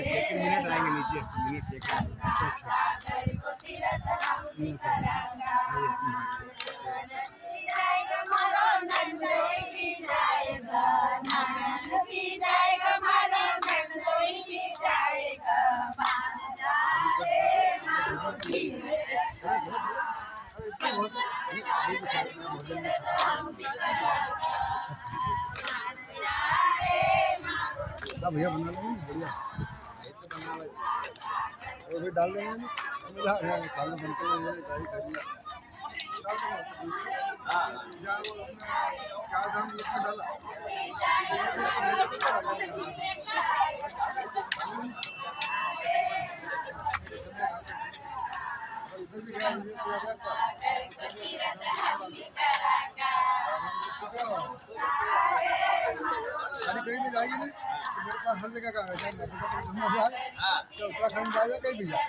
second minute आएंगे नीचे minute second भैया बना लेंगे बढ़िया वो भी डाल देंगे खाना बनते हुए गाड़ी खड़ी क्या दाम डाला गाड़ी कहीं भी जाएगी नहीं मेरे पास हर जगह का है उत्तराखंड जाएगा कहीं भी जाए